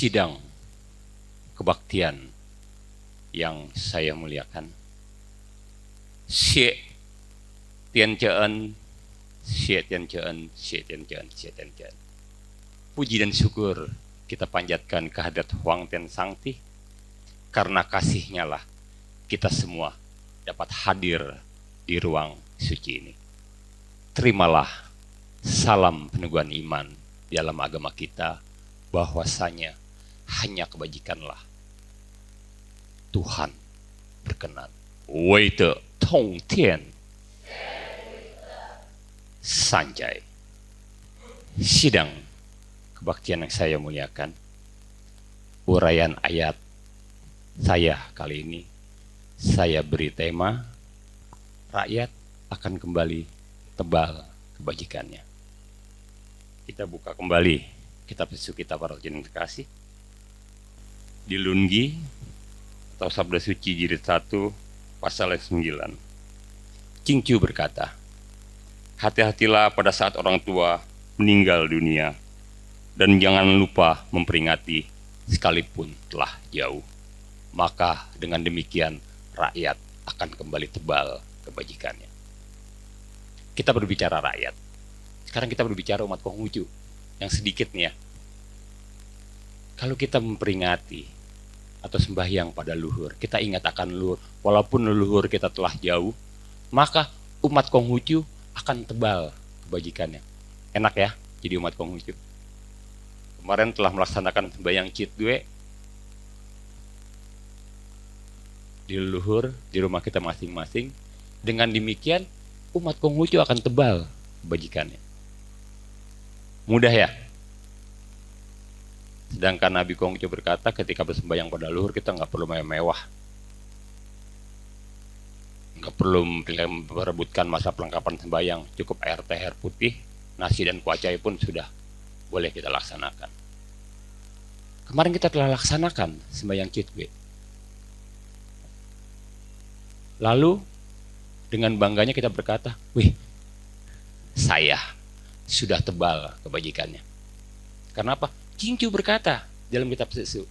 sidang kebaktian yang saya muliakan. Xie Tian Ceen, Xie Tian Ceen, Xie Tian Ceen, Xie Tian Ceen. Puji dan syukur kita panjatkan kehadirat Huang Tian Sangti, karena kasihnya lah kita semua dapat hadir di ruang suci ini. Terimalah salam peneguhan iman di dalam agama kita, bahwasanya hanya kebajikanlah Tuhan berkenan. Wei de tong tian sanjai. Sidang kebaktian yang saya muliakan, uraian ayat saya kali ini saya beri tema rakyat akan kembali tebal kebajikannya. Kita buka kembali kitab suci kita para jemaat terkasih di Lungi atau Sabda Suci Jilid 1 pasal 9. Cingcu berkata, hati-hatilah pada saat orang tua meninggal dunia, dan jangan lupa memperingati sekalipun telah jauh. Maka dengan demikian rakyat akan kembali tebal kebajikannya. Kita berbicara rakyat. Sekarang kita berbicara umat Konghucu yang sedikit nih ya. Kalau kita memperingati atau sembahyang pada leluhur, kita ingat akan leluhur, walaupun leluhur kita telah jauh, maka umat Konghucu akan tebal kebajikannya. Enak ya jadi umat Konghucu. Kemarin telah melaksanakan sembahyang Cit Due di leluhur di rumah kita masing-masing. Dengan demikian umat Konghucu akan tebal kebajikannya. Mudah ya. Sedangkan Nabi Konghucu berkata, ketika bersembahyang pada leluhur kita nggak perlu mewah, nggak perlu memperebutkan masa perlengkapan sembahyang, cukup air teh, air putih, nasi dan kuacai pun sudah boleh kita laksanakan. Kemarin kita telah laksanakan sembahyang Citwe. Lalu dengan bangganya kita berkata, wih, saya sudah tebal kebajikannya. Karena apa? Cingcu berkata dalam kitab suci,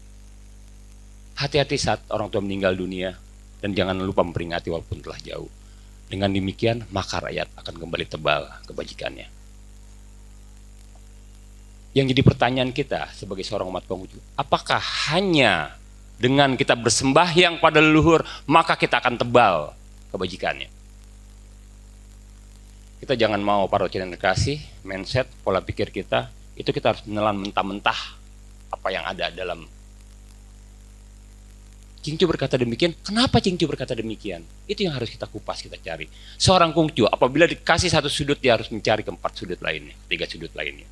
hati-hati saat orang tua meninggal dunia, dan jangan lupa memperingati walaupun telah jauh. Dengan demikian maka rakyat akan kembali tebal kebajikannya. Yang jadi pertanyaan kita sebagai seorang umat Konghucu, apakah hanya dengan kita bersembahyang pada leluhur maka kita akan tebal kebajikannya? Kita jangan mau para jemaat terkasih, mindset, pola pikir kita itu kita harus menelan mentah-mentah apa yang ada dalam. Cingcu berkata demikian. Kenapa Cingcu berkata demikian? Itu yang harus kita kupas, kita cari. Seorang Konghucu apabila dikasih satu sudut, dia harus mencari keempat sudut lainnya, 3 sudut lainnya.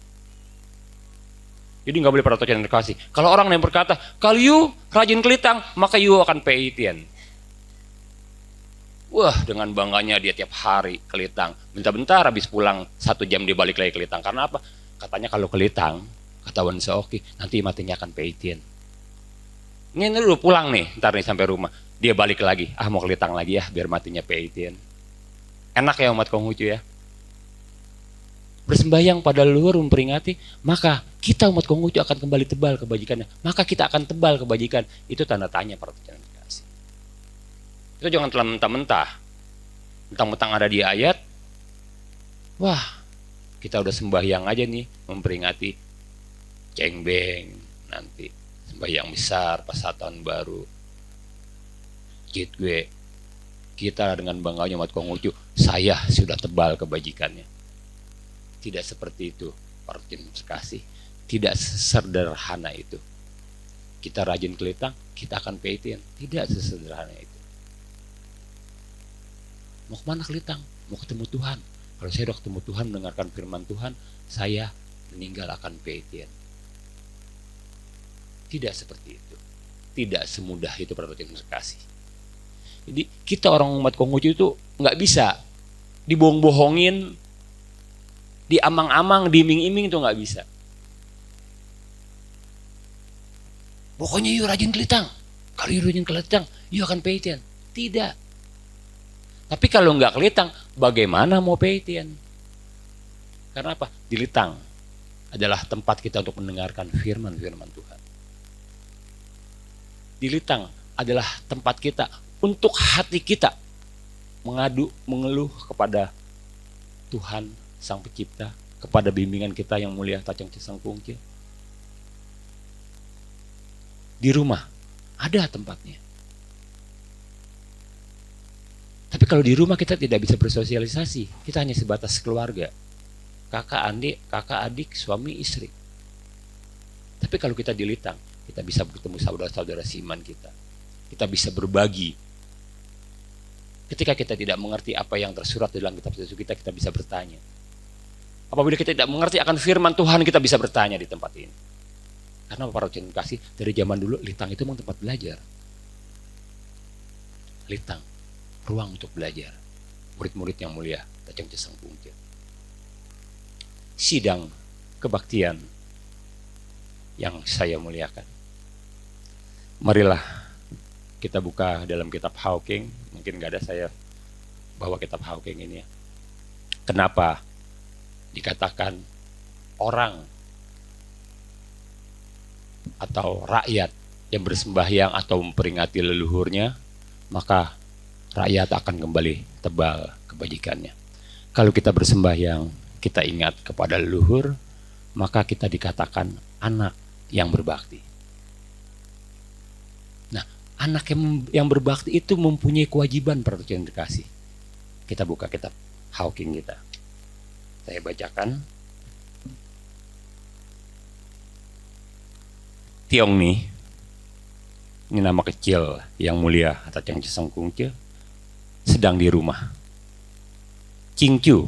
Jadi nggak boleh para jemaat terkasih. Kalau orang yang berkata, kalau you rajin kelitang, maka you akan peitian. Wah, dengan bangganya dia tiap hari kelitang. Bentar-bentar habis pulang 1 jam dia balik lagi kelitang. Karena apa? Katanya kalau kelitang, kata Wan Seoki, nanti matinya akan peitian. Ini dulu pulang nih, ntar nih sampai rumah. Dia balik lagi, mau kelitang lagi ya, biar matinya peitian. Enak ya umat Konghucu ya. Bersembahyang pada leluhur memperingati, maka kita umat Konghucu akan kembali tebal kebajikannya. Maka kita akan tebal kebajikan. Itu tanda tanya para jemaat terkasih. Itu jangan telan mentah-mentah. Mentang-mentang ada di ayat, wah, kita udah sembahyang aja nih memperingati cengbeng nanti, sembahyang besar pas tahun baru Citwe. Kita dengan bangganya umat Konghucu, saya sudah tebal kebajikannya. Tidak seperti itu para jemaat terkasih. Tidak sesederhana itu. Kita rajin kelitang, kita akan peitian. Tidak sesederhana itu. Mau kemana kelitang? Mau ketemu Tuhan. Kalau saya sudah ketemu Tuhan, mendengarkan firman Tuhan, saya meninggal akan peitian. Tidak seperti itu. Tidak semudah itu para jemaat terkasih. Jadi kita orang umat Konghucu itu nggak bisa dibohong-bohongin, diamang-amang, diiming-iming, itu nggak bisa. Pokoknya yuk rajin kelitang. Kalau yuk rajin kelitang, yuk akan peitian. Tidak. Tapi kalau nggak kelitang, bagaimana mau peitian? Karena apa? Di litang adalah tempat kita untuk mendengarkan firman-firman Tuhan. di Litang adalah tempat kita untuk hati kita mengadu, mengeluh kepada Tuhan Sang Pencipta, kepada bimbingan kita yang mulia Tacang Cesang Kungci. Di rumah ada tempatnya. Tapi kalau di rumah kita tidak bisa bersosialisasi, kita hanya sebatas keluarga. Kakak adik, suami, istri. Tapi kalau kita di Litang, kita bisa bertemu saudara-saudara seiman kita. Kita bisa berbagi. Ketika kita tidak mengerti apa yang tersurat dalam kitab suci kita bisa bertanya. Apabila kita tidak mengerti akan firman Tuhan, kita bisa bertanya di tempat ini. Karena para rekan kasih, dari zaman dulu Litang itu memang tempat belajar. Litang, ruang untuk belajar. Murid-murid yang mulia, Tacang Cesang Kungci. Sidang kebaktian yang saya muliakan. Marilah kita buka dalam kitab Hawking. Mungkin gak ada, saya bawa kitab Hawking ini ya. Kenapa dikatakan orang atau rakyat yang bersembahyang atau memperingati leluhurnya, maka rakyat akan kembali tebal kebajikannya. Kalau kita bersembahyang, kita ingat kepada leluhur, maka kita dikatakan anak yang berbakti. Anak yang berbakti itu mempunyai kewajiban perhatian dikasih. Kita buka kitab Hawking kita. Saya bacakan. Tiong nih, ini nama kecil yang mulia Tacang Cesang Kungci, sedang di rumah. Cingcu,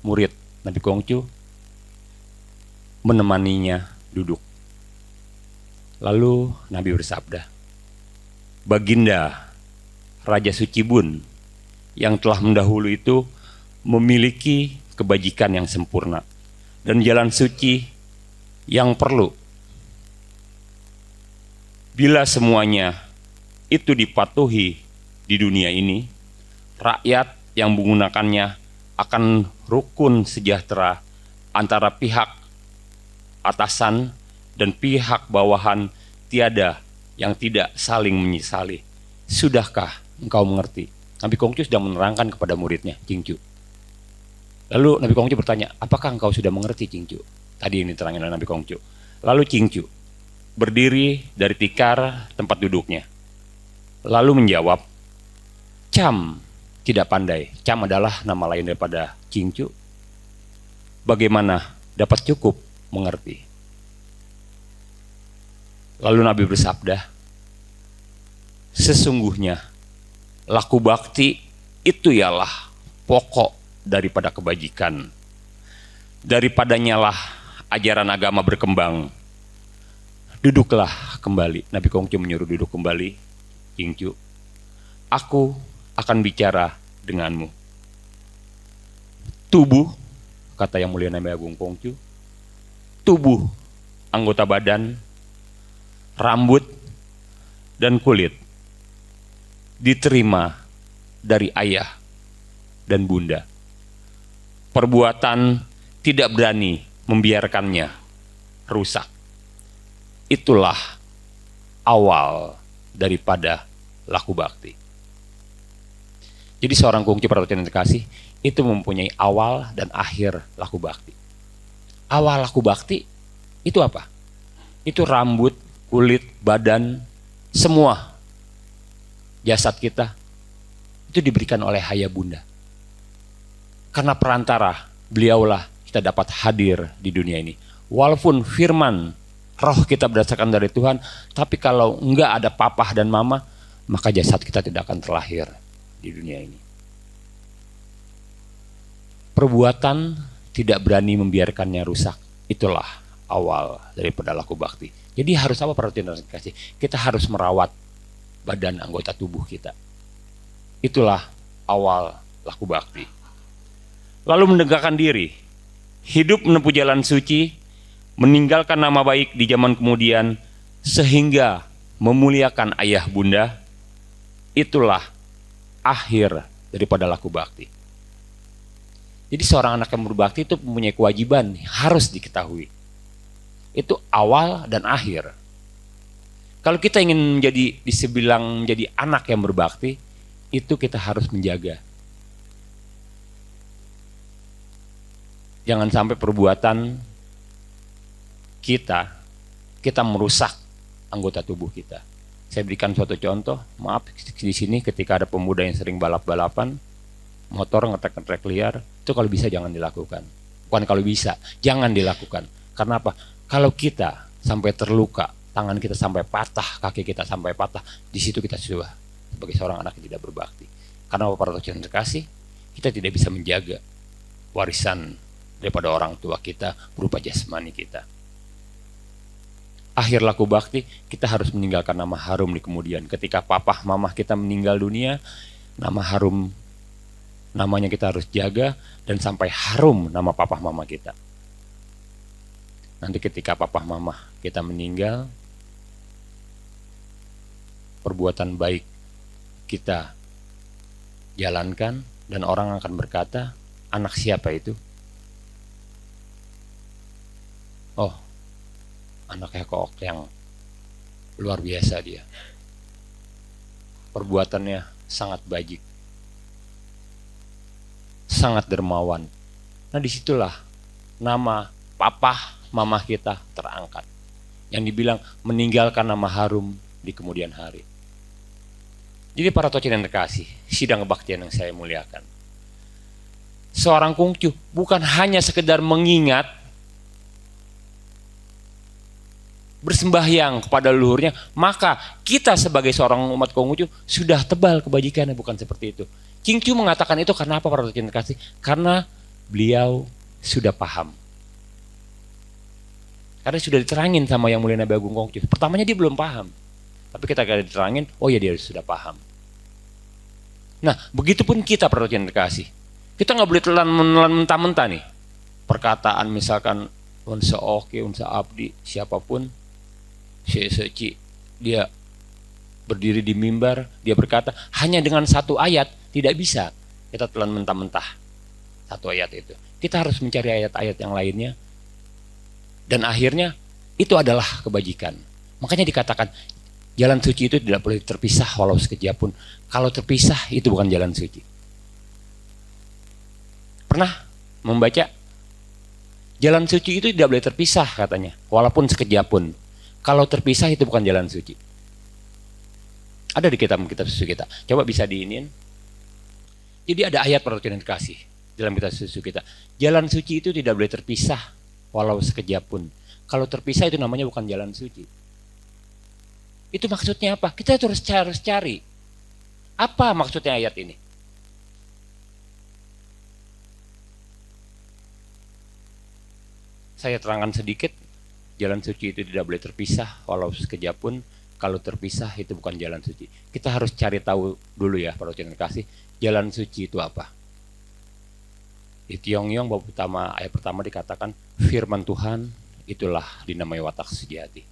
murid Nabi Kongcu, menemaninya duduk. Lalu Nabi bersabda, Baginda Raja Sucibun yang telah mendahulu itu memiliki kebajikan yang sempurna dan jalan suci yang perlu. Bila semuanya itu dipatuhi di dunia ini, rakyat yang menggunakannya akan rukun sejahtera antara pihak atasan dan pihak bawahan, tiada yang tidak saling menyesali. Sudahkah engkau mengerti? Nabi Kongcu sedang menerangkan kepada muridnya, Cingcu. Lalu Nabi Kongcu bertanya, apakah engkau sudah mengerti, Cingcu? Tadi ini terangin oleh Nabi Kongcu. Lalu Cingcu berdiri dari tikar tempat duduknya. Lalu menjawab, Cam tidak pandai. Cam adalah nama lain daripada Cingcu. Bagaimana dapat cukup mengerti? Lalu Nabi bersabda, sesungguhnya laku bakti itu ialah pokok daripada kebajikan. Daripadanya lah ajaran agama berkembang. Duduklah kembali. Nabi Kongcu menyuruh duduk kembali. Cingcu, aku akan bicara denganmu. Tubuh, kata yang mulia Nabi Agung Kongcu, tubuh, anggota badan, rambut, dan kulit diterima dari ayah dan bunda. Perbuatan tidak berani membiarkannya rusak. Itulah awal daripada laku bakti. Jadi seorang kungci perhatian yang terkasih itu mempunyai awal dan akhir laku bakti. Awal laku bakti itu apa? Itu rambut, kulit, badan, semua jasad kita itu diberikan oleh ayah bunda. Karena perantara beliaulah kita dapat hadir di dunia ini. Walaupun firman roh kita berdasarkan dari Tuhan, tapi kalau enggak ada papa dan mama, maka jasad kita tidak akan terlahir di dunia ini. Perbuatan tidak berani membiarkannya rusak. Itulah awal daripada laku bakti. Jadi harus apa perhatian dan kasih? Kita harus merawat badan anggota tubuh kita. Itulah awal laku bakti. Lalu menegakkan diri, hidup menempuh jalan suci, meninggalkan nama baik di zaman kemudian, sehingga memuliakan ayah bunda. Itulah akhir daripada laku bakti. Jadi seorang anak yang berbakti itu mempunyai kewajiban, harus diketahui. Itu awal dan akhir. Kalau kita ingin dibilang menjadi anak yang berbakti, itu kita harus menjaga. Jangan sampai perbuatan kita merusak anggota tubuh kita. Saya berikan suatu contoh, maaf di sini ketika ada pemuda yang sering balap-balapan, motor ngetrek-ngetrek liar, itu kalau bisa jangan dilakukan. Bukan kalau bisa, jangan dilakukan. Karena apa? Kalau kita sampai terluka, tangan kita sampai patah, kaki kita sampai patah, di situ kita sudah sebagai seorang anak yang tidak berbakti. Karena para yang terkasih, kita tidak bisa menjaga warisan daripada orang tua kita berupa jasmani kita. Akhir laku bakti, kita harus meninggalkan nama harum di kemudian. Ketika papa mama kita meninggal dunia, nama harum namanya kita harus jaga dan sampai harum nama papa mama kita. Nanti ketika papa mama kita meninggal, perbuatan baik kita jalankan dan orang akan berkata, anak siapa itu? Oh, anaknya kok yang luar biasa dia. Perbuatannya sangat bajik, sangat dermawan. Nah disitulah nama papa mama kita terangkat. Yang dibilang meninggalkan nama harum di kemudian hari. Jadi para tocin yang terkasih, sidang kebaktian yang saya muliakan. Seorang kungcu bukan hanya sekedar mengingat bersembahyang kepada leluhurnya, maka kita sebagai seorang umat Konghucu sudah tebal kebajikannya, bukan seperti itu. Kingcu mengatakan itu karena apa para tocin terkasih? Karena beliau sudah paham. Karena sudah diterangin sama Yang Mulia Nabi Agung Konghucu. Pertamanya dia belum paham. Tapi kita kalau diterangin, oh ya dia sudah paham. Nah, begitupun kita para tocin terkasih. Kita nggak boleh telan mentah-mentah nih. Perkataan misalkan unsa oke, unsa abdi, siapapun, Seci, dia berdiri di mimbar, dia berkata hanya dengan satu ayat tidak bisa kita telan mentah-mentah satu ayat itu. Kita harus mencari ayat-ayat yang lainnya, dan akhirnya itu adalah kebajikan. Makanya dikatakan jalan suci itu tidak boleh terpisah walau sekejap pun. Kalau terpisah itu bukan jalan suci. Pernah membaca jalan suci itu tidak boleh terpisah katanya, walaupun sekejap pun. Kalau terpisah itu bukan jalan suci. Ada di kitab-kitab suci kita. Coba bisa diinin. Jadi ada ayat para tocin yang terkasih dalam kitab suci kita. Jalan suci itu tidak boleh terpisah walau sekejap pun. Kalau terpisah itu namanya bukan jalan suci. Itu maksudnya apa? Kita harus cari. Apa maksudnya ayat ini? Saya terangkan sedikit. Jalan suci itu tidak boleh terpisah walau sekejap pun. Kalau terpisah itu bukan jalan suci. Kita harus cari tahu dulu ya para tocin terkasih. Jalan suci itu apa? Di Tiong-yong bab pertama, ayat pertama dikatakan firman Tuhan itulah dinamai watak sejati.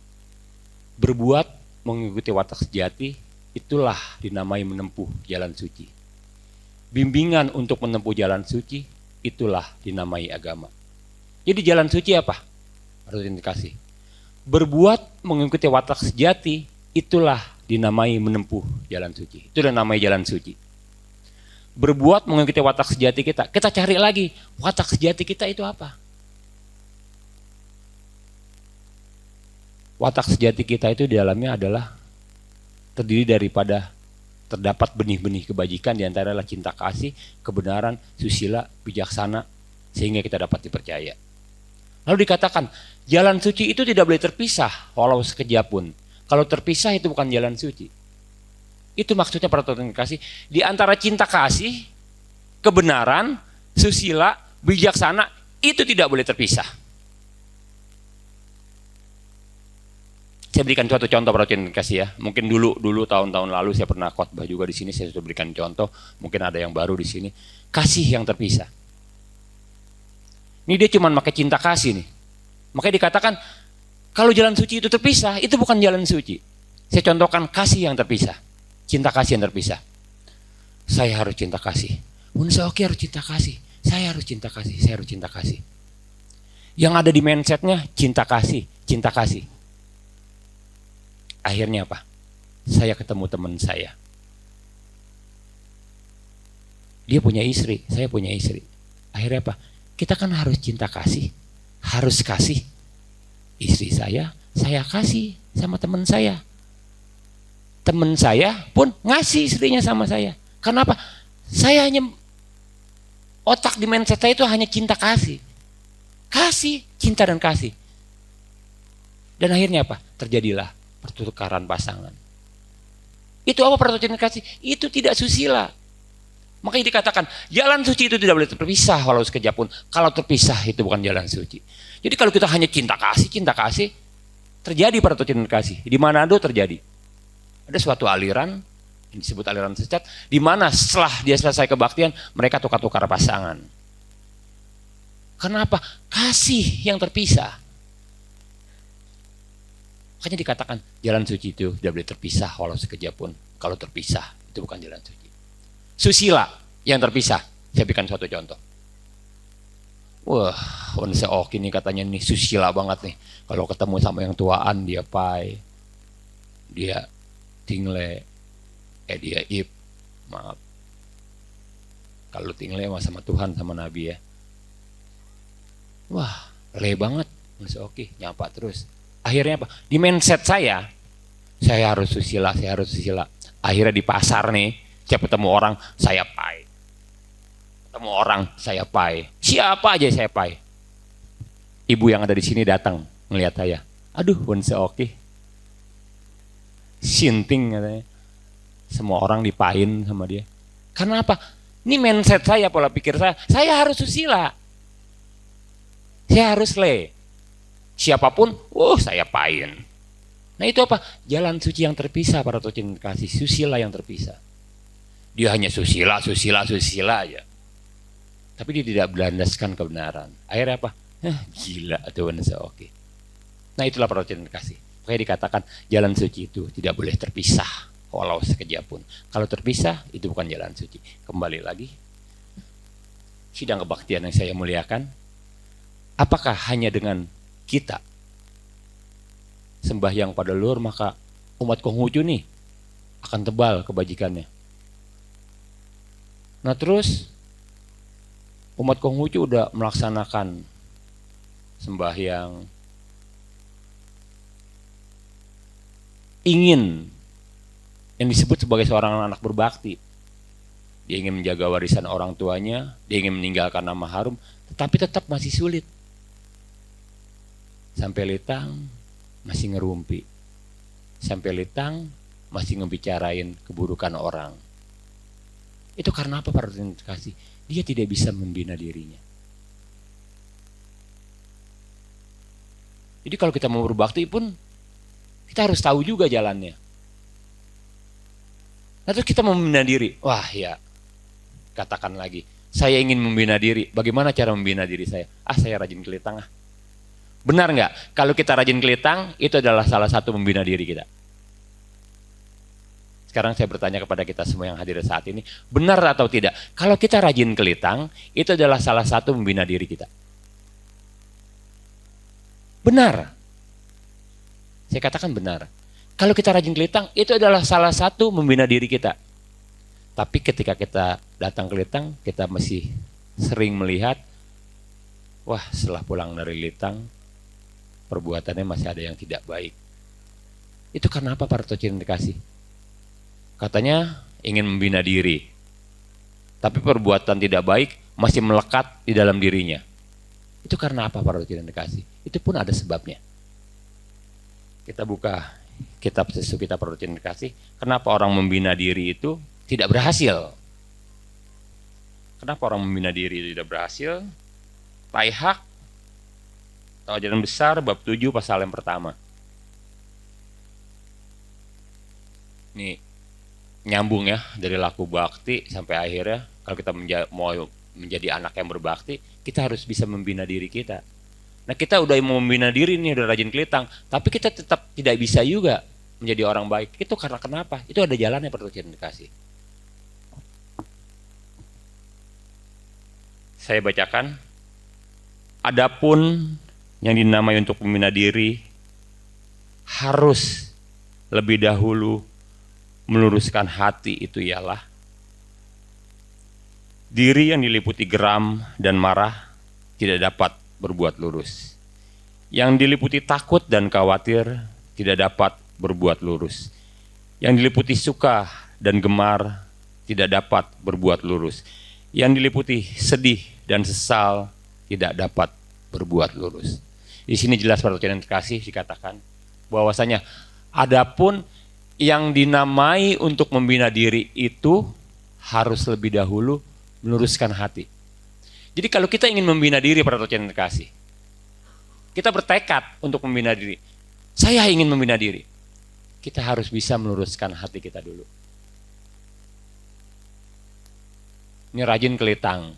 Berbuat mengikuti watak sejati itulah dinamai menempuh jalan suci. Bimbingan untuk menempuh jalan suci itulah dinamai agama. Jadi jalan suci apa? Harus dikasih. Berbuat mengikuti watak sejati itulah dinamai menempuh jalan suci. Itu dinamai jalan suci. Berbuat mengikuti watak sejati kita. Kita cari lagi watak sejati kita itu apa? Watak sejati kita itu di dalamnya adalah terdiri daripada terdapat benih-benih kebajikan, diantara adalah cinta kasih, kebenaran, susila, bijaksana, sehingga kita dapat dipercaya. Lalu dikatakan jalan suci itu tidak boleh terpisah walau sekejap pun. Kalau terpisah itu bukan jalan suci. Itu maksudnya para tocin terkasih. Di antara cinta kasih, kebenaran, susila, bijaksana itu tidak boleh terpisah. Saya berikan suatu contoh para tocin terkasih ya. Mungkin dulu tahun-tahun lalu saya pernah khotbah juga di sini. Saya sudah berikan contoh. Mungkin ada yang baru di sini. Kasih yang terpisah. Ini dia cuma pakai cinta kasih nih. Makanya dikatakan kalau jalan suci itu terpisah, itu bukan jalan suci. Saya contohkan kasih yang terpisah, cinta kasih yang terpisah. Saya harus cinta kasih. Unsa oke harus cinta kasih. Saya harus cinta kasih. Saya harus cinta kasih. Yang ada di mindsetnya cinta kasih, cinta kasih. Akhirnya apa? Saya ketemu teman saya. Dia punya istri, saya punya istri. Akhirnya apa? Kita kan harus cinta kasih. Harus kasih. Istri saya kasih sama teman saya. Teman saya pun ngasih istrinya sama saya. Kenapa? Saya hanya, otak di mindset saya itu hanya cinta kasih. Kasih, cinta dan kasih. Dan akhirnya apa? Terjadilah pertukaran pasangan. Itu apa pertukaran kasih? Itu tidak susila. Makanya dikatakan jalan suci itu tidak boleh terpisah walau sekejap pun. Kalau terpisah itu bukan jalan suci. Jadi kalau kita hanya cinta kasih, terjadi pertukaran kasih. Di Manado terjadi. Ada suatu aliran yang disebut aliran sesat, di mana setelah dia selesai kebaktian, mereka tukar-tukar pasangan. Kenapa? Kasih yang terpisah. Makanya dikatakan jalan suci itu tidak boleh terpisah walau sekejap pun. Kalau terpisah itu bukan jalan suci. Susila yang terpisah. Saya berikan suatu contoh. Wah, Onse Ok ini katanya nih susila banget nih. Kalau ketemu sama yang tuaan dia pai, dia tingle, dia ip, maaf. Kalau tingle sama Tuhan sama Nabi ya. Wah, le banget Onse Ok, nyapa terus. Akhirnya apa? Di mindset saya harus susila, saya harus susila. Akhirnya di pasar nih, siapa ketemu orang, saya pai. Ketemu orang, saya pai. Siapa aja saya pai. Ibu yang ada di sini datang melihat saya. Aduh, Onse Ok. Sinting katanya. Semua orang dipain sama dia. Karena apa? Ini mindset saya, pola pikir saya harus susila. Saya harus le. Siapapun, saya pain. Nah itu apa? Jalan suci yang terpisah para tocin kasih, susila yang terpisah. Dia hanya susila aja. Tapi dia tidak berlandaskan kebenaran. Akhirnya apa? Gila tuh Onse Ok. Nah itulah para tocin kasih. Makanya dikatakan jalan suci itu tidak boleh terpisah walau sekejap pun. Kalau terpisah itu bukan jalan suci. Kembali lagi, sidang kebaktian yang saya muliakan, apakah hanya dengan kita sembahyang pada leluhur maka umat Konghucu nih akan tebal kebajikannya? Nah terus umat Konghucu udah melaksanakan sembahyang, ingin yang disebut sebagai seorang anak berbakti. Dia ingin menjaga warisan orang tuanya, dia ingin meninggalkan nama harum, tetapi tetap masih sulit. Sampai litang masih ngerumpi. Sampai litang masih ngebicarain keburukan orang. Itu karena apa para kasih? Dia tidak bisa membina dirinya. Jadi kalau kita mau berbakti pun kita harus tahu juga jalannya. Nah terus kita mau membina diri. Wah ya, katakan lagi, saya ingin membina diri. Bagaimana cara membina diri saya? Saya rajin kelitang ah. Benar nggak? Kalau kita rajin kelitang, itu adalah salah satu membina diri kita. Sekarang saya bertanya kepada kita semua yang hadir saat ini, benar atau tidak? Kalau kita rajin kelitang, itu adalah salah satu membina diri kita. Benar. Saya katakan benar. Kalau kita rajin kelitang, itu adalah salah satu membina diri kita. Tapi ketika kita datang kelitang, kita masih sering melihat, wah setelah pulang dari litang, perbuatannya masih ada yang tidak baik. Itu karena apa para tocin dikasih? Katanya ingin membina diri, tapi perbuatan tidak baik masih melekat di dalam dirinya. Itu karena apa para tocin dikasih? Itu pun ada sebabnya. Kita buka kitab sesu kita para tocin dikasih. Kenapa orang membina diri itu tidak berhasil? Kenapa orang membina diri itu tidak berhasil? Taihak atau ajaran besar bab 7 pasal yang pertama. Ini nyambung ya dari laku bakti sampai akhirnya kalau kita mau menjadi anak yang berbakti, kita harus bisa membina diri kita. Nah kita udah mau membina diri nih, udah rajin kelitang, tapi kita tetap tidak bisa juga menjadi orang baik. Itu karena kenapa? Itu ada jalannya pertujuan dikasih. Saya bacakan. Adapun yang dinamai untuk membina diri harus lebih dahulu meluruskan hati itu ialah diri yang diliputi geram dan marah tidak dapat berbuat lurus. Yang diliputi takut dan khawatir tidak dapat berbuat lurus. Yang diliputi suka dan gemar tidak dapat berbuat lurus. Yang diliputi sedih dan sesal tidak dapat berbuat lurus. Di sini jelas pada yang terkasih dikatakan bahwasanya adapun yang dinamai untuk membina diri itu harus lebih dahulu meluruskan hati. Jadi kalau kita ingin membina diri pada yang terkasih, kita bertekad untuk membina diri. Saya ingin membina diri. Kita harus bisa meluruskan hati kita dulu. Ini rajin kelitang.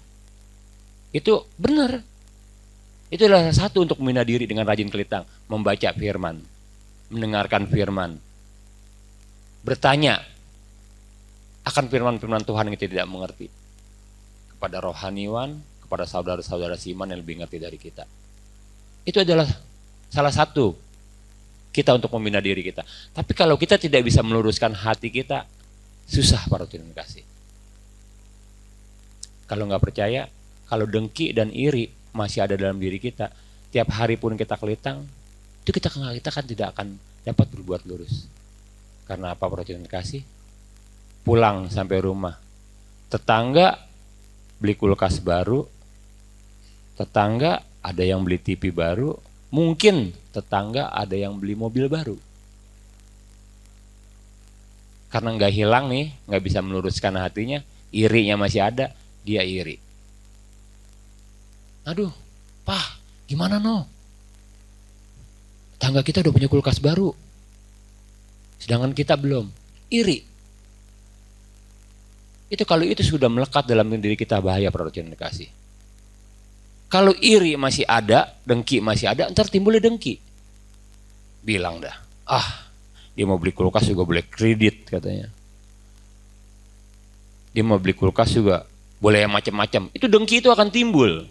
Itu benar. Itu adalah satu untuk membina diri dengan rajin kelitang. Membaca firman. Mendengarkan firman. Bertanya akan firman-firman Tuhan yang kita tidak mengerti. Kepada rohaniwan, kepada saudara-saudara Siman yang lebih ngerti dari kita. Itu adalah salah satu kita untuk membina diri kita. Tapi kalau kita tidak bisa meluruskan hati kita, susah para Tuhan kasih. Kalau nggak percaya, kalau dengki dan iri masih ada dalam diri kita, tiap hari pun kita kelitang, itu kita kan tidak akan dapat berbuat lurus. Karena apa para Tuhan kasih? Pulang sampai rumah, tetangga beli kulkas baru, tetangga ada yang beli TV baru, mungkin tetangga ada yang beli mobil baru. Karena nggak hilang nih, nggak bisa meluruskan hatinya, irinya masih ada, dia iri. Aduh, Pak, gimana no? Tetangga kita udah punya kulkas baru, sedangkan kita belum. Iri. Itu kalau itu sudah melekat dalam diri kita, bahaya para Tuhan kasih. Kalau iri masih ada, dengki masih ada, ntar timbulnya dengki. Bilang dah, dia mau beli kulkas juga boleh kredit katanya. Dia mau beli kulkas juga boleh yang macam-macam. Itu dengki itu akan timbul.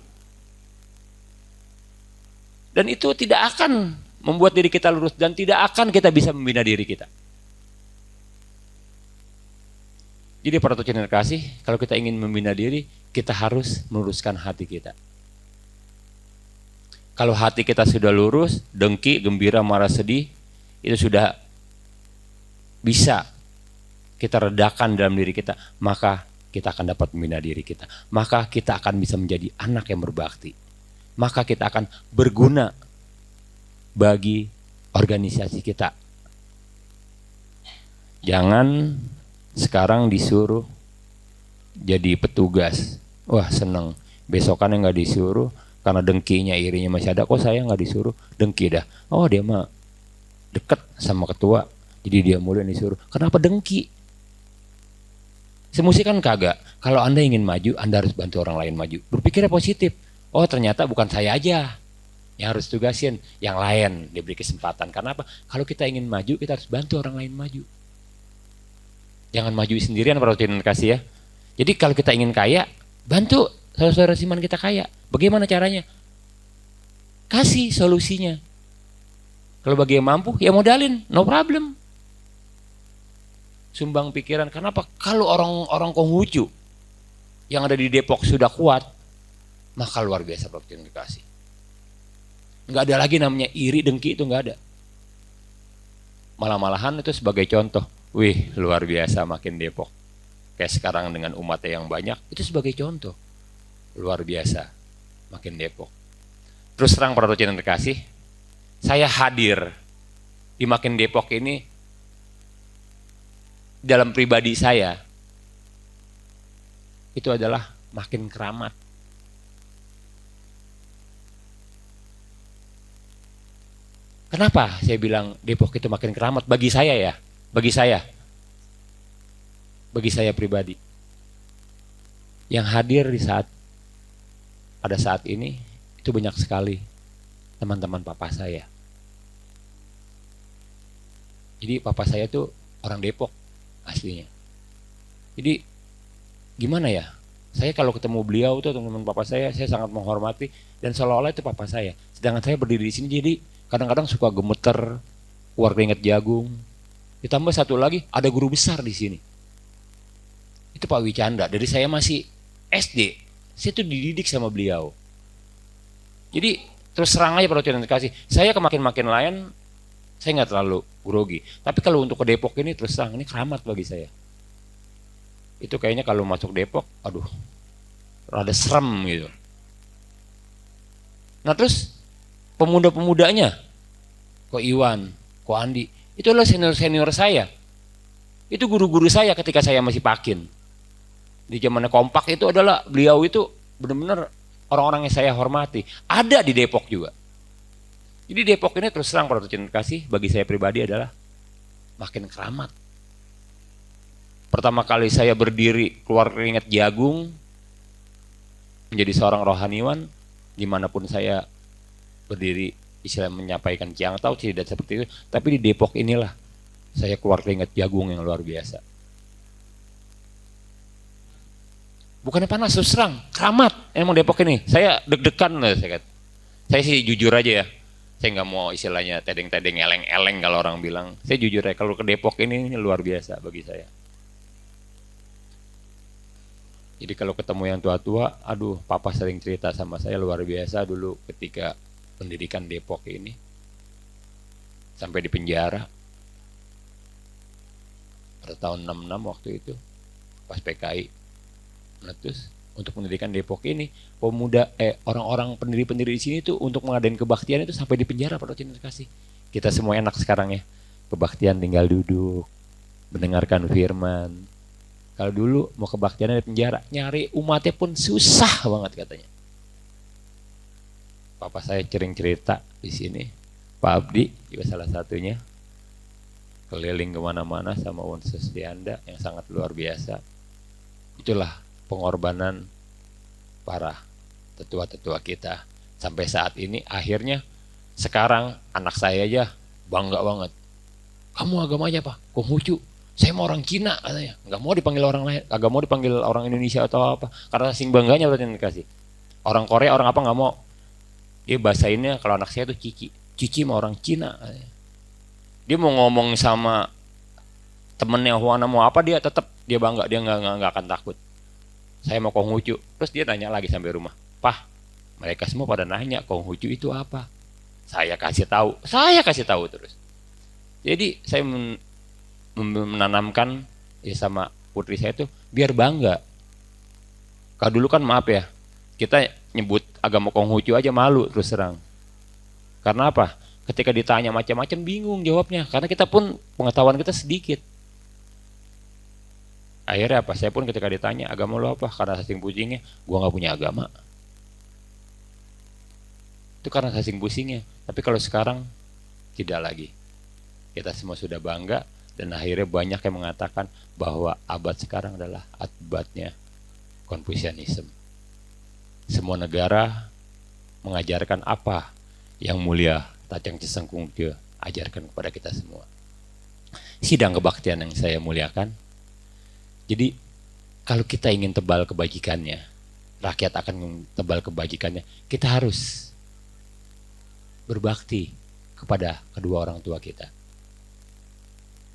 Dan itu tidak akan membuat diri kita lurus dan tidak akan kita bisa membina diri kita. Jadi para Tuhan kasih, kalau kita ingin membina diri, kita harus meluruskan hati kita. Kalau hati kita sudah lurus, dengki, gembira, marah, sedih, itu sudah bisa kita redakan dalam diri kita, maka kita akan dapat membina diri kita. Maka kita akan bisa menjadi anak yang berbakti. Maka kita akan berguna bagi organisasi kita. Jangan sekarang disuruh jadi petugas. Wah seneng. Besokannya nggak disuruh. Karena dengkinya, irinya masih ada, kok saya nggak disuruh, dengki dah. Oh dia mah deket sama ketua, jadi dia mulai disuruh. Kenapa dengki? Semesti kan kagak. Kalau Anda ingin maju, Anda harus bantu orang lain maju. Berpikirnya positif. Oh ternyata bukan saya aja yang harus tugasin, yang lain diberi kesempatan. Karena apa? Kalau kita ingin maju, kita harus bantu orang lain maju. Jangan maju sendirian para Tuhan kasih ya. Jadi kalau kita ingin kaya, bantu saudara-saudara Siman kita kaya. Bagaimana caranya? Kasih solusinya. Kalau bagi yang mampu, ya modalin, no problem. Sumbang pikiran. Kenapa? Kalau orang Konghucu yang ada di Depok sudah kuat, maka luar biasa Tuhan dikasih. Nggak ada lagi namanya iri, dengki, itu nggak ada. Malah-malahan itu sebagai contoh. Wih, luar biasa makin Depok. Kayak sekarang dengan umatnya yang banyak, itu sebagai contoh. Luar biasa makin Depok. Terus terang para Tuhan terkasih, saya hadir di makin Depok ini dalam pribadi saya itu adalah makin keramat. Kenapa saya bilang Depok itu makin keramat? Bagi saya ya, bagi saya pribadi. Yang hadir pada saat ini itu banyak sekali teman-teman papa saya. Jadi papa saya itu orang Depok aslinya. Jadi gimana ya? Saya kalau ketemu beliau tuh teman-teman papa saya sangat menghormati dan seolah-olah itu papa saya. Sedangkan saya berdiri di sini jadi kadang-kadang suka gemeter, keluar keringat jagung. Ditambah satu lagi, ada guru besar di sini. Itu Pak Wicanda. Dari saya masih SD, saya tuh dididik sama beliau. Jadi terus serang aja perhatian kasih. Saya makin lain, saya nggak terlalu grogi. Tapi kalau untuk ke Depok ini terus terang, ini keramat bagi saya. Itu kayaknya kalau masuk Depok, aduh, rada serem gitu. Nah terus pemuda-pemudanya, Ko Iwan, Ko Andi, itu adalah senior-senior saya. Itu guru-guru saya ketika saya masih Pakin. Di zamannya Kompak itu adalah beliau itu benar-benar orang-orang yang saya hormati. Ada di Depok juga. Jadi Depok ini terus terang pada kasih bagi saya pribadi adalah makin keramat. Pertama kali saya berdiri keluar keringat jagung menjadi seorang rohaniwan, dimanapun saya berdiri istilah menyampaikan Ciang tahu tidak seperti itu, tapi di Depok inilah saya keluar keringat jagung yang luar biasa. Bukannya panas, terus terang, keramat emang Depok ini. Saya deg-degan lah saya kata. Saya sih jujur aja ya. Saya nggak mau istilahnya tedeng-tedeng eleng-eleng kalau orang bilang. Saya jujur ya, kalau ke Depok ini luar biasa bagi saya. Jadi kalau ketemu yang tua-tua, aduh, papa sering cerita sama saya luar biasa dulu ketika pendidikan Depok ini. Sampai di penjara. Pada tahun 66 waktu itu, pas PKI. Nah, terus untuk pendidikan Depok ini, orang-orang pendiri-pendiri di sini tuh untuk mengadain kebaktian itu sampai di penjara pada cinta kasih. Kita semua enak sekarang ya, kebaktian tinggal duduk, mendengarkan firman. Kalau dulu mau kebaktian di penjara, nyari umatnya pun susah banget katanya. Papa saya sering cerita di sini, Pak Abdi juga salah satunya, keliling kemana-mana sama Wan Sustianda yang sangat luar biasa. Itulah pengorbanan para tetua-tetua kita sampai saat ini. Akhirnya sekarang anak saya aja bangga banget. Kamu agamanya apa? Konghucu. Saya mau orang Cina katanya. Nggak mau dipanggil orang lain, nggak mau dipanggil orang Indonesia atau apa. Karena sing bangganya berarti dikasih. Orang Korea orang apa nggak mau. Dia bahasainnya kalau anak saya tuh Cici. Cici mau orang Cina katanya. Dia mau ngomong sama temennya Huana mau apa dia tetap dia bangga, dia nggak akan takut. Saya mau Konghucu. Terus dia nanya lagi sampai rumah, Pah, mereka semua pada nanya Konghucu itu apa? Saya kasih tahu terus. Jadi saya menanamkan ya sama putri saya itu biar bangga. Kalau dulu kan maaf ya, kita nyebut agama Konghucu aja malu terus terang. Karena apa? Ketika ditanya macam-macam bingung jawabnya, karena kita pun pengetahuan kita sedikit. Akhirnya apa? Saya pun ketika ditanya agama lo apa? Karena saking pusingnya, gua nggak punya agama. Itu karena saking pusingnya. Tapi kalau sekarang tidak lagi. Kita semua sudah bangga dan akhirnya banyak yang mengatakan bahwa abad sekarang adalah abadnya Konfusianisme. Semua negara mengajarkan apa yang mulia Tacang Ceseng Kungke ajarkan kepada kita semua. Sidang kebaktian yang saya muliakan. Jadi kalau kita ingin tebal kebajikannya, rakyat akan tebal kebajikannya, kita harus berbakti kepada kedua orang tua kita.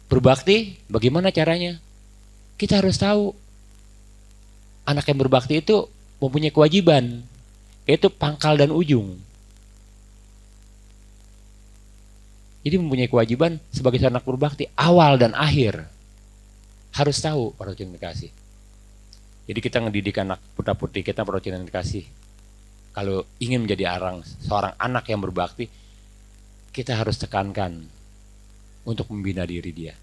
Berbakti bagaimana caranya? Kita harus tahu anak yang berbakti itu mempunyai kewajiban, yaitu pangkal dan ujung. Jadi mempunyai kewajiban sebagai anak berbakti, awal dan akhir. Harus tahu para cinta kasih. Jadi kita ngedidik anak putra-putri kita para cinta kasih. Kalau ingin menjadi seorang anak yang berbakti, kita harus tekankan untuk membina diri dia.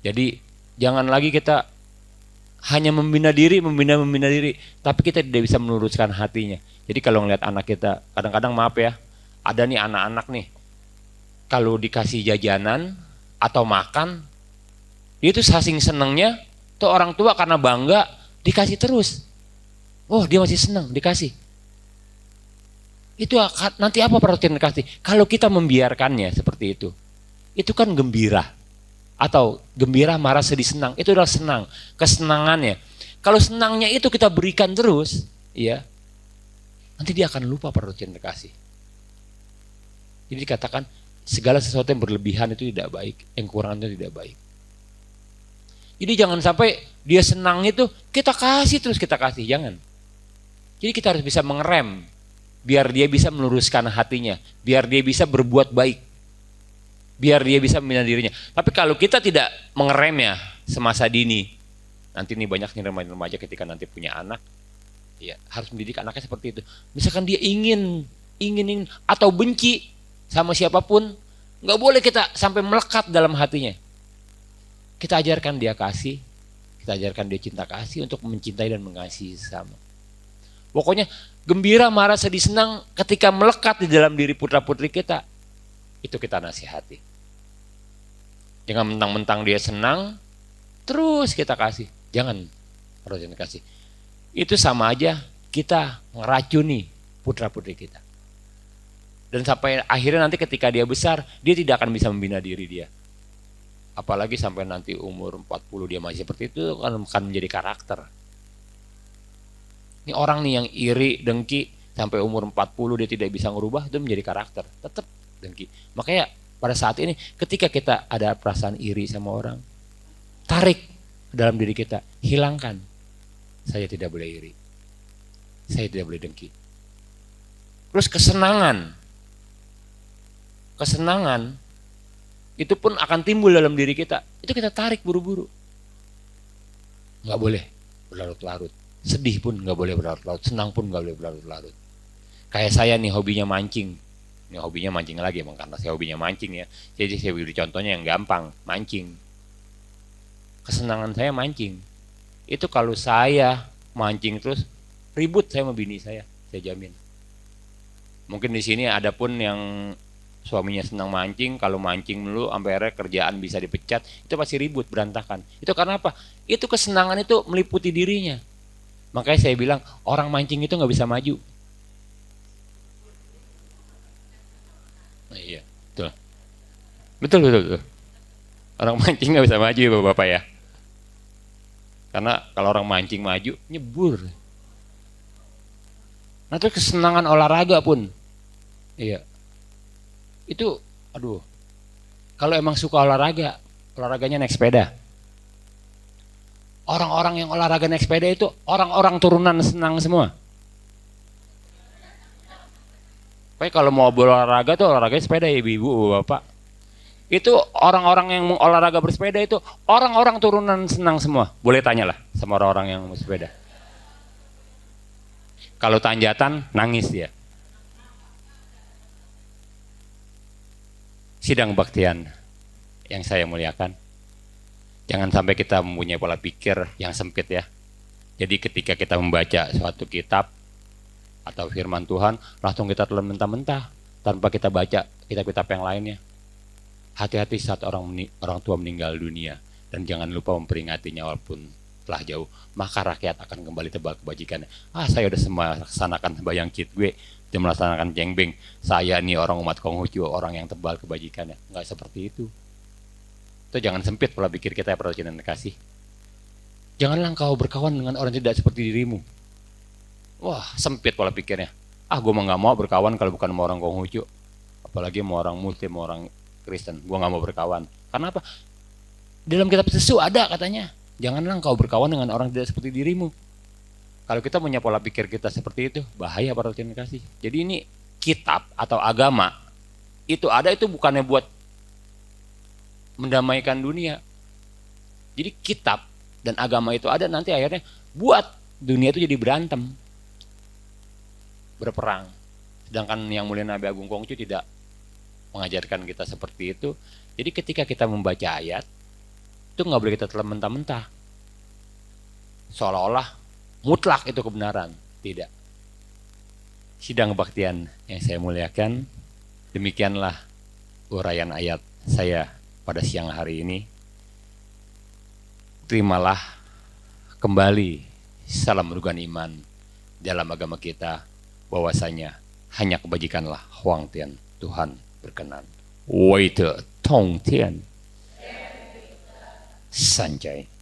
Jadi jangan lagi kita hanya membina diri, tapi kita tidak bisa meluruskan hatinya. Jadi kalau ngeliat anak kita, kadang-kadang maaf ya, ada nih anak-anak nih, kalau dikasih jajanan atau makan, dia tuh saking senengnya, tuh orang tua karena bangga dikasih terus. Oh dia masih senang dikasih. Itu nanti apa perhatian dikasih? Kalau kita membiarkannya seperti itu kan gembira. Atau gembira, marah, sedih, senang. Itu adalah senang, kesenangannya. Kalau senangnya itu kita berikan terus, ya, nanti dia akan lupa perhatian dikasih. Jadi dikatakan Segala sesuatu yang berlebihan itu tidak baik, yang kurang itu tidak baik. Jadi jangan sampai dia senang itu kita kasih terus kita kasih, jangan. Jadi kita harus bisa mengerem, biar dia bisa meluruskan hatinya, biar dia bisa berbuat baik, biar dia bisa membina dirinya. Tapi kalau kita tidak mengeremnya semasa dini, nanti nih banyak nih remaja ketika nanti punya anak, ya harus mendidik anaknya seperti itu. Misalkan dia ingin atau benci sama siapapun, nggak boleh kita sampai melekat dalam hatinya. Kita ajarkan dia kasih, kita ajarkan dia cinta kasih untuk mencintai dan mengasihi sesama. Pokoknya gembira, marah, sedih, senang ketika melekat di dalam diri putra putri kita, itu kita nasihati. Jangan mentang-mentang dia senang terus kita kasih, jangan harus kasih. Itu sama aja kita ngeracuni putra putri kita. Dan sampai akhirnya nanti ketika dia besar, dia tidak akan bisa membina diri dia. Apalagi sampai nanti umur 40 dia masih seperti itu, akan menjadi karakter. Ini orang nih yang iri, dengki, sampai umur 40 dia tidak bisa merubah, itu menjadi karakter. Tetap dengki. Makanya pada saat ini ketika kita ada perasaan iri sama orang, tarik dalam diri kita, hilangkan. Saya tidak boleh iri. Saya tidak boleh dengki. Terus kesenangan itu pun akan timbul dalam diri kita. Itu kita tarik buru-buru. Nggak boleh berlarut-larut. Sedih pun nggak boleh berlarut-larut. Senang pun nggak boleh berlarut-larut. Kayak saya nih hobinya mancing. Ini hobinya mancing lagi emang karena saya hobinya mancing ya. Jadi saya beri contohnya yang gampang, mancing. Kesenangan saya mancing. Itu kalau saya mancing terus ribut saya sama bini saya jamin. Mungkin di sini ada pun yang suaminya senang mancing, kalau mancing dulu sampai akhirnya kerjaan bisa dipecat, itu pasti ribut, berantakan. Itu karena apa? Itu kesenangan itu meliputi dirinya. Makanya saya bilang orang mancing itu nggak bisa maju. Nah, iya, betul. Orang mancing nggak bisa maju ya bapak-bapak ya. Karena kalau orang mancing maju nyebur. Nah itu kesenangan olahraga pun, iya. Itu, aduh, kalau emang suka olahraga, olahraganya naik sepeda. Orang-orang yang olahraga naik sepeda itu orang-orang turunan senang semua. Pokoknya kalau mau berolahraga tuh olahraganya sepeda ya ibu-ibu, bapak. Itu orang-orang yang mau olahraga bersepeda itu orang-orang turunan senang semua. Boleh tanyalah sama orang-orang yang bersepeda. Kalau tanjatan nangis dia. Sidang kebaktian yang saya muliakan, jangan sampai kita mempunyai pola pikir yang sempit ya. Jadi ketika kita membaca suatu kitab atau firman Tuhan, langsung kita telan mentah-mentah tanpa kita baca kitab-kitab yang lainnya. Hati-hati saat orang tua meninggal dunia, dan jangan lupa memperingatinya walaupun telah jauh, maka rakyat akan kembali tebal kebajikannya. Saya udah melaksanakan sembahyang cit gue, dia melaksanakan cengbeng, saya nih orang umat Konghucu, orang yang tebal kebajikannya. Nggak seperti itu. Itu jangan sempit pola pikir kita ya, perhatian dan kasih. Janganlah engkau berkawan dengan orang tidak seperti dirimu. Wah, sempit pola pikirnya. Gue mah nggak mau berkawan kalau bukan sama orang Konghucu, apalagi sama orang Muslim, sama orang Kristen. Gue nggak mau berkawan. Karena apa? Dalam kitab sesu ada katanya, janganlah engkau berkawan dengan orang tidak seperti dirimu. Kalau kita punya pola pikir kita seperti itu, bahaya perhatian kasih. Jadi ini kitab atau agama itu ada, itu bukannya buat mendamaikan dunia. Jadi kitab dan agama itu ada nanti akhirnya buat dunia itu jadi berantem, berperang. Sedangkan yang mulia Nabi Agung Konghucu tidak mengajarkan kita seperti itu. Jadi ketika kita membaca ayat itu nggak boleh kita telan mentah-mentah seolah-olah mutlak itu kebenaran. Tidak. Sidang kebaktian yang saya muliakan, demikianlah uraian ayat saya pada siang hari ini. Terimalah kembali salam rugan iman dalam agama kita, bahwasanya hanya kebajikanlah Huang Tian Tuhan berkenan. Wei de Tong Tian Sanjay.